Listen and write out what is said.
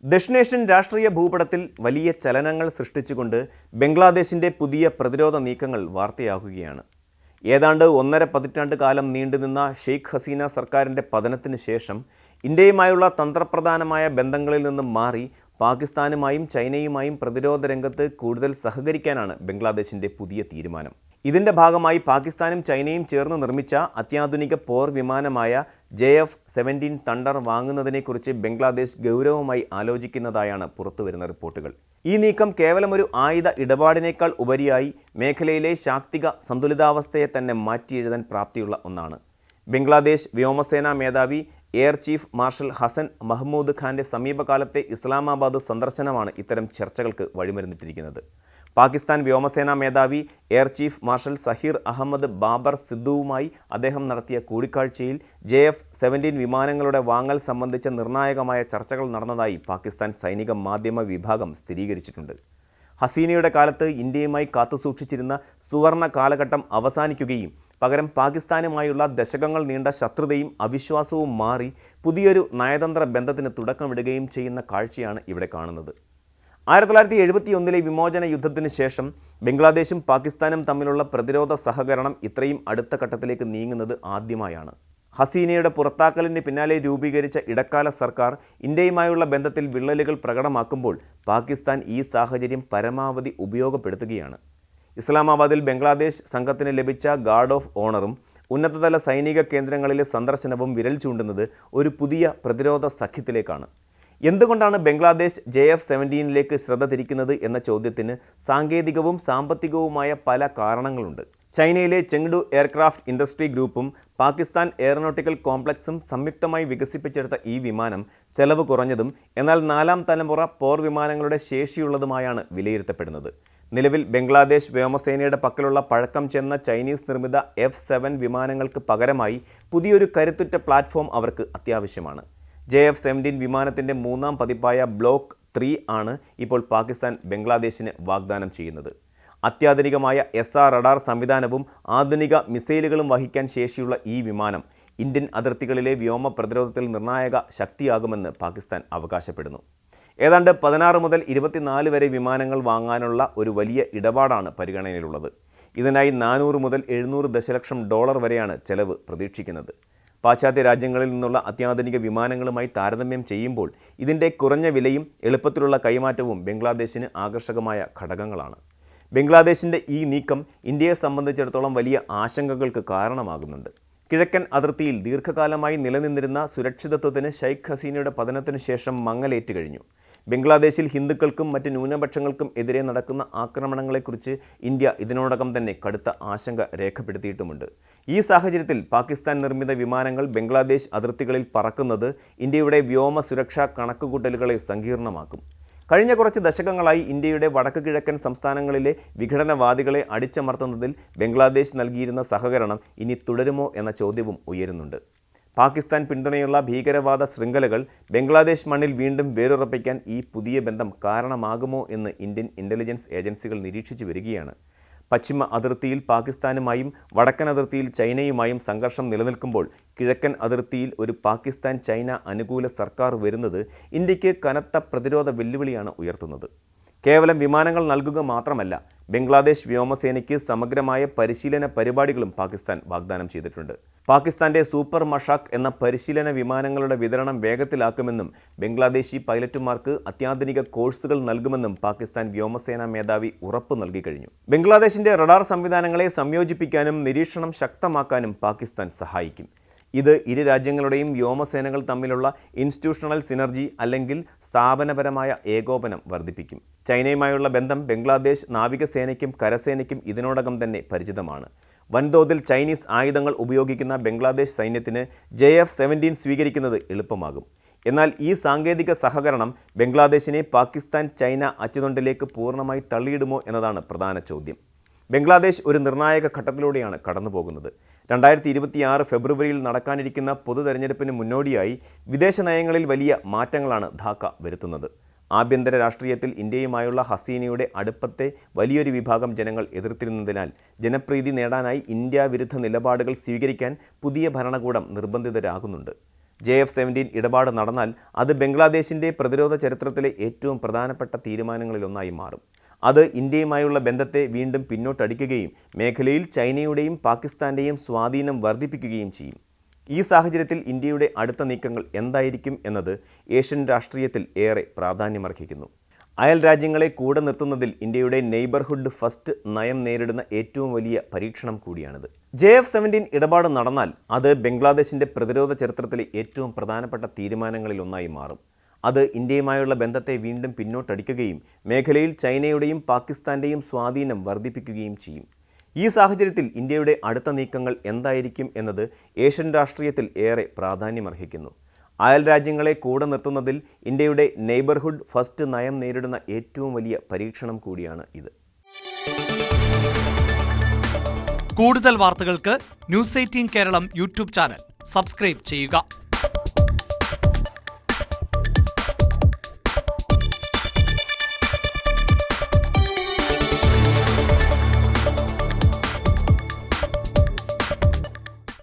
ദക്ഷിണേഷ്യൻ രാഷ്ട്രീയ ഭൂപടത്തിൽ വലിയ ചലനങ്ങൾ സൃഷ്ടിച്ചുകൊണ്ട് ബംഗ്ലാദേശിൻ്റെ പുതിയ പ്രതിരോധ നീക്കങ്ങൾ വാർത്തയാകുകയാണ്. ഏതാണ്ട് 1.5 പതിറ്റാണ്ട് കാലം നീണ്ടുനിന്ന ഷെയ്ഖ് ഹസീന സർക്കാരിൻ്റെ പതനത്തിന് ശേഷം ഇന്ത്യയുമായുള്ള തന്ത്രപ്രധാനമായ ബന്ധങ്ങളിൽ നിന്നും മാറി പാകിസ്ഥാനുമായും ചൈനയുമായും പ്രതിരോധ രംഗത്ത് കൂടുതൽ സഹകരിക്കാനാണ് ബംഗ്ലാദേശിൻ്റെ പുതിയ തീരുമാനം. ഇതിൻ്റെ ഭാഗമായി പാകിസ്ഥാനും ചൈനയും ചേർന്ന് നിർമ്മിച്ച അത്യാധുനിക പോർ വിമാനമായ JF-17 തണ്ടർ വാങ്ങുന്നതിനെക്കുറിച്ച് ബംഗ്ലാദേശ് ഗൗരവമായി ആലോചിക്കുന്നതായാണ് പുറത്തുവരുന്ന റിപ്പോർട്ടുകൾ. ഈ നീക്കം കേവലം ഒരു ആയുധ ഇടപാടിനേക്കാൾ ഉപരിയായി മേഖലയിലെ ശാക്തിക സന്തുലിതാവസ്ഥയെ തന്നെ മാറ്റിയെഴുതാൻ പ്രാപ്തിയുള്ള ഒന്നാണ്. ബംഗ്ലാദേശ് വ്യോമസേനാ മേധാവി air chief marshal Hasan Mahmood ഖാൻ്റെ സമീപകാലത്തെ ഇസ്ലാമാബാദ് സന്ദർശനമാണ് ഇത്തരം ചർച്ചകൾക്ക് വഴിമരുന്നിട്ടിരിക്കുന്നത്. പാകിസ്ഥാൻ വ്യോമസേനാ മേധാവി air chief marshal Zaheer Ahmed Babar സിദ്ദുവുമായി അദ്ദേഹം നടത്തിയ കൂടിക്കാഴ്ചയിൽ JF-17 വിമാനങ്ങളുടെ വാങ്ങൽ സംബന്ധിച്ച നിർണായകമായ ചർച്ചകൾ നടന്നതായി പാകിസ്ഥാൻ സൈനിക മാധ്യമ വിഭാഗം സ്ഥിരീകരിച്ചിട്ടുണ്ട്. ഹസീനയുടെ കാലത്ത് ഇന്ത്യയുമായി കാത്തുസൂക്ഷിച്ചിരുന്ന സുവർണ കാലഘട്ടം അവസാനിക്കുകയും പകരം പാകിസ്ഥാനുമായുള്ള ദശകങ്ങൾ നീണ്ട ശത്രുതയും അവിശ്വാസവും മാറി പുതിയൊരു നയതന്ത്ര ബന്ധത്തിന് തുടക്കമിടുകയും ചെയ്യുന്ന കാഴ്ചയാണ് ഇവിടെ കാണുന്നത്. 1971 വിമോചന യുദ്ധത്തിന് ശേഷം ബംഗ്ലാദേശും പാകിസ്ഥാനും തമ്മിലുള്ള പ്രതിരോധ സഹകരണം ഇത്രയും അടുത്ത ഘട്ടത്തിലേക്ക് നീങ്ങുന്നത് ആദ്യമായാണ്. ഹസീനയുടെ പുറത്താക്കലിന് പിന്നാലെ രൂപീകരിച്ച ഇടക്കാല സർക്കാർ ഇന്ത്യയുമായുള്ള ബന്ധത്തിൽ വിള്ളലുകൾ പ്രകടമാക്കുമ്പോൾ പാകിസ്ഥാൻ ഈ സാഹചര്യം പരമാവധി ഉപയോഗപ്പെടുത്തുകയാണ്. ഇസ്ലാമാബാദിൽ ബംഗ്ലാദേശ് സംഘത്തിന് ലഭിച്ച ഗാർഡ് ഓഫ് ഓണറും ഉന്നതതല സൈനിക കേന്ദ്രങ്ങളിലെ സന്ദർശനവും വിരൽ ചൂണ്ടുന്നത് ഒരു പുതിയ പ്രതിരോധ സഖ്യത്തിലേക്കാണ്. എന്തുകൊണ്ടാണ് ബംഗ്ലാദേശ് JF-17ലേക്ക് ശ്രദ്ധ തിരിക്കുന്നത് എന്ന ചോദ്യത്തിന് സാങ്കേതികവും സാമ്പത്തികവുമായ പല കാരണങ്ങളുണ്ട്. ചൈനയിലെ ചെങ്ഡു എയർക്രാഫ്റ്റ് ഇൻഡസ്ട്രി ഗ്രൂപ്പും പാകിസ്ഥാൻ എയറോനോട്ടിക്കൽ കോംപ്ലക്സും സംയുക്തമായി വികസിപ്പിച്ചെടുത്ത ഈ വിമാനം ചെലവ് കുറഞ്ഞതും എന്നാൽ 4ാം തലമുറ പോർ വിമാനങ്ങളുടെ ശേഷിയുള്ളതുമായാണ് വിലയിരുത്തപ്പെടുന്നത്. നിലവിൽ ബംഗ്ലാദേശ് വ്യോമസേനയുടെ പക്കലുള്ള പഴക്കം ചെന്ന ചൈനീസ് നിർമ്മിത F-7 വിമാനങ്ങൾക്ക് പകരമായി പുതിയൊരു കരുത്തുറ്റ പ്ലാറ്റ്ഫോം അവർക്ക് അത്യാവശ്യമാണ്. JF-17 വിമാനത്തിൻ്റെ 3ാം പതിപ്പായ ബ്ലോക്ക് 3 ആണ് ഇപ്പോൾ പാകിസ്ഥാൻ ബംഗ്ലാദേശിന് വാഗ്ദാനം ചെയ്യുന്നത്. അത്യാധുനികമായ SR റഡാർ സംവിധാനവും ആധുനിക മിസൈലുകളും വഹിക്കാൻ ശേഷിയുള്ള ഈ വിമാനം ഇന്ത്യൻ അതിർത്തികളിലെ വ്യോമ പ്രതിരോധത്തിൽ നിർണായക ശക്തിയാകുമെന്ന് പാകിസ്ഥാൻ അവകാശപ്പെടുന്നു. ഏതാണ്ട് 16 മുതൽ 24 വരെ വിമാനങ്ങൾ വാങ്ങാനുള്ള ഒരു വലിയ ഇടപാടാണ് പരിഗണനയിലുള്ളത്. ഇതിനായി $400 മുതൽ $700 ദശലക്ഷം വരെയാണ് ചെലവ് പ്രതീക്ഷിക്കുന്നത്. പാശ്ചാത്യ രാജ്യങ്ങളിൽ നിന്നുള്ള അത്യാധുനിക വിമാനങ്ങളുമായി താരതമ്യം ചെയ്യുമ്പോൾ ഇതിൻ്റെ കുറഞ്ഞ വിലയും എളുപ്പത്തിലുള്ള കൈമാറ്റവും ബംഗ്ലാദേശിന് ആകർഷകമായ ഘടകങ്ങളാണ്. ബംഗ്ലാദേശിൻ്റെ ഈ നീക്കം ഇന്ത്യയെ സംബന്ധിച്ചിടത്തോളം വലിയ ആശങ്കകൾക്ക് കാരണമാകുന്നുണ്ട്. കിഴക്കൻ അതിർത്തിയിൽ ദീർഘകാലമായി നിലനിന്നിരുന്ന സുരക്ഷിതത്വത്തിന് ഷെയ്ഖ് ഹസീനയുടെ പതനത്തിനു ശേഷം മങ്ങലേറ്റ് കഴിഞ്ഞു. ബംഗ്ലാദേശിൽ ഹിന്ദുക്കൾക്കും മറ്റ് ന്യൂനപക്ഷങ്ങൾക്കും എതിരെ നടക്കുന്ന ആക്രമണങ്ങളെക്കുറിച്ച് ഇന്ത്യ ഇതിനോടകം തന്നെ കടുത്ത ആശങ്ക രേഖപ്പെടുത്തിയിട്ടുമുണ്ട്. ഈ സാഹചര്യത്തിൽ പാകിസ്ഥാൻ നിർമ്മിത വിമാനങ്ങൾ ബംഗ്ലാദേശ് അതിർത്തികളിൽ പറക്കുന്നത് ഇന്ത്യയുടെ വ്യോമ സുരക്ഷാ കണക്കുകൂട്ടലുകളെ സങ്കീർണമാക്കും. കഴിഞ്ഞ കുറച്ച് ദശകങ്ങളായി ഇന്ത്യയുടെ വടക്ക് കിഴക്കൻ സംസ്ഥാനങ്ങളിലെ വിഘടനവാദികളെ അടിച്ചമർത്തുന്നതിൽ ബംഗ്ലാദേശ് നൽകിയിരുന്ന സഹകരണം ഇനി തുടരുമോ എന്ന ചോദ്യവും ഉയരുന്നുണ്ട്. പാകിസ്ഥാൻ പിന്തുണയുള്ള ഭീകരവാദ ശൃംഖലകൾ ബംഗ്ലാദേശ് മണ്ണിൽ വീണ്ടും വേരുറപ്പിക്കാൻ ഈ പുതിയ ബന്ധം കാരണമാകുമോ എന്ന് ഇന്ത്യൻ ഇൻ്റലിജൻസ് ഏജൻസികൾ നിരീക്ഷിച്ചു വരികയാണ്. പശ്ചിമ അതിർത്തിയിൽ പാകിസ്ഥാനുമായും വടക്കൻ അതിർത്തിയിൽ ചൈനയുമായും സംഘർഷം നിലനിൽക്കുമ്പോൾ കിഴക്കൻ അതിർത്തിയിൽ ഒരു പാകിസ്ഥാൻ ചൈന അനുകൂല സർക്കാർ വരുന്നത് ഇന്ത്യക്ക് കനത്ത പ്രതിരോധ വെല്ലുവിളിയാണ് ഉയർത്തുന്നത്. കേവലം വിമാനങ്ങൾ നൽകുക മാത്രമല്ല, ബംഗ്ലാദേശ് വ്യോമസേനയ്ക്ക് സമഗ്രമായ പരിശീലന പരിപാടികളും പാകിസ്ഥാൻ വാഗ്ദാനം ചെയ്തിട്ടുണ്ട്. പാകിസ്ഥാൻ്റെ സൂപ്പർ മഷാക്ക് എന്ന പരിശീലന വിമാനങ്ങളുടെ വിതരണം വേഗത്തിലാക്കുമെന്നും ബംഗ്ലാദേശി പൈലറ്റുമാർക്ക് അത്യാധുനിക കോഴ്സുകൾ നൽകുമെന്നും പാകിസ്ഥാൻ വ്യോമസേനാ മേധാവി ഉറപ്പു നൽകി കഴിഞ്ഞു. ബംഗ്ലാദേശിൻ്റെ റഡാർ സംവിധാനങ്ങളെ സംയോജിപ്പിക്കാനും നിരീക്ഷണം ശക്തമാക്കാനും പാകിസ്ഥാൻ സഹായിക്കും. ഇത് ഇരു രാജ്യങ്ങളുടെയും വ്യോമസേനകൾ തമ്മിലുള്ള ഇൻസ്റ്റിറ്റ്യൂഷണൽ സിനർജി അല്ലെങ്കിൽ സ്ഥാപനപരമായ ഏകോപനം വർദ്ധിപ്പിക്കും. ചൈനയുമായുള്ള ബന്ധം ബംഗ്ലാദേശ് നാവികസേനയ്ക്കും കരസേനയ്ക്കും ഇതിനോടകം തന്നെ പരിചിതമാണ്. വൻതോതിൽ ചൈനീസ് ആയുധങ്ങൾ ഉപയോഗിക്കുന്ന ബംഗ്ലാദേശ് സൈന്യത്തിന് JF-17 സ്വീകരിക്കുന്നത് എളുപ്പമാകും. എന്നാൽ ഈ സാങ്കേതിക സഹകരണം ബംഗ്ലാദേശിനെ പാകിസ്ഥാൻ ചൈന അച്ചുതണ്ടിലേക്ക് പൂർണ്ണമായി തള്ളിയിടുമോ എന്നതാണ് പ്രധാന ചോദ്യം. ബംഗ്ലാദേശ് ഒരു നിർണായക ഘട്ടത്തിലൂടെയാണ് കടന്നുപോകുന്നത്. 2026 ഫെബ്രുവരിയിൽ നടക്കാനിരിക്കുന്ന പൊതു തെരഞ്ഞെടുപ്പിന് മുന്നോടിയായി വിദേശ നയങ്ങളിൽ വലിയ മാറ്റങ്ങളാണ് ധാക്ക വരുത്തുന്നത്. ആഭ്യന്തര രാഷ്ട്രീയത്തിൽ ഇന്ത്യയുമായുള്ള ഹസീനയുടെ അടുപ്പത്തെ വലിയൊരു വിഭാഗം ജനങ്ങൾ എതിർത്തിരുന്നതിനാൽ ജനപ്രീതി നേടാനായി ഇന്ത്യ വിരുദ്ധ നിലപാടുകൾ സ്വീകരിക്കാൻ പുതിയ ഭരണകൂടം നിർബന്ധിതരാകുന്നുണ്ട്. JF-17 ഇടപാട് നടന്നാൽ അത് ബംഗ്ലാദേശിൻ്റെ പ്രതിരോധ ചരിത്രത്തിലെ ഏറ്റവും പ്രധാനപ്പെട്ട തീരുമാനങ്ങളിലൊന്നായി മാറും. അത് ഇന്ത്യയുമായുള്ള ബന്ധത്തെ വീണ്ടും പിന്നോട്ടടിക്കുകയും മേഖലയിൽ ചൈനയുടെയും പാകിസ്ഥാൻ്റെയും സ്വാധീനം വർദ്ധിപ്പിക്കുകയും ചെയ്യും. ഈ സാഹചര്യത്തിൽ ഇന്ത്യയുടെ അടുത്ത നീക്കങ്ങൾ എന്തായിരിക്കും എന്നത് ഏഷ്യൻ രാഷ്ട്രീയത്തിൽ ഏറെ പ്രാധാന്യമർഹിക്കുന്നു. അയൽ രാജ്യങ്ങളെ കൂടെ നിർത്തുന്നതിൽ ഇന്ത്യയുടെ നെയ്ബർഹുഡ് ഫസ്റ്റ് നയം നേരിടുന്ന ഏറ്റവും വലിയ പരീക്ഷണം കൂടിയാണിത്. JF-17 ഇടപാട് നടന്നാൽ അത് ബംഗ്ലാദേശിൻ്റെ പ്രതിരോധ ചരിത്രത്തിലെ ഏറ്റവും പ്രധാനപ്പെട്ട തീരുമാനങ്ങളിലൊന്നായി മാറും. അത് ഇന്ത്യയുമായുള്ള ബന്ധത്തെ വീണ്ടും പിന്നോട്ടടിക്കുകയും മേഖലയിൽ ചൈനയുടെയും പാകിസ്ഥാൻ്റെയും സ്വാധീനം വർദ്ധിപ്പിക്കുകയും ചെയ്യും. ഈ സാഹചര്യത്തിൽ ഇന്ത്യയുടെ അടുത്ത നീക്കങ്ങൾ എന്തായിരിക്കും എന്നത് ഏഷ്യൻ രാഷ്ട്രീയത്തിൽ ഏറെ പ്രാധാന്യമർഹിക്കുന്നു. അയൽ രാജ്യങ്ങളെ കൂടെ നിർത്തുന്നതിൽ ഇന്ത്യയുടെ നെയ്ബർഹുഡ് ഫസ്റ്റ് നയം നേരിടുന്ന ഏറ്റവും വലിയ പരീക്ഷണം കൂടിയാണ് ഇത്. കൂടുതൽ വാർത്തകൾക്ക് News 18 Keralam YouTube channel subscribe ചെയ്യുക.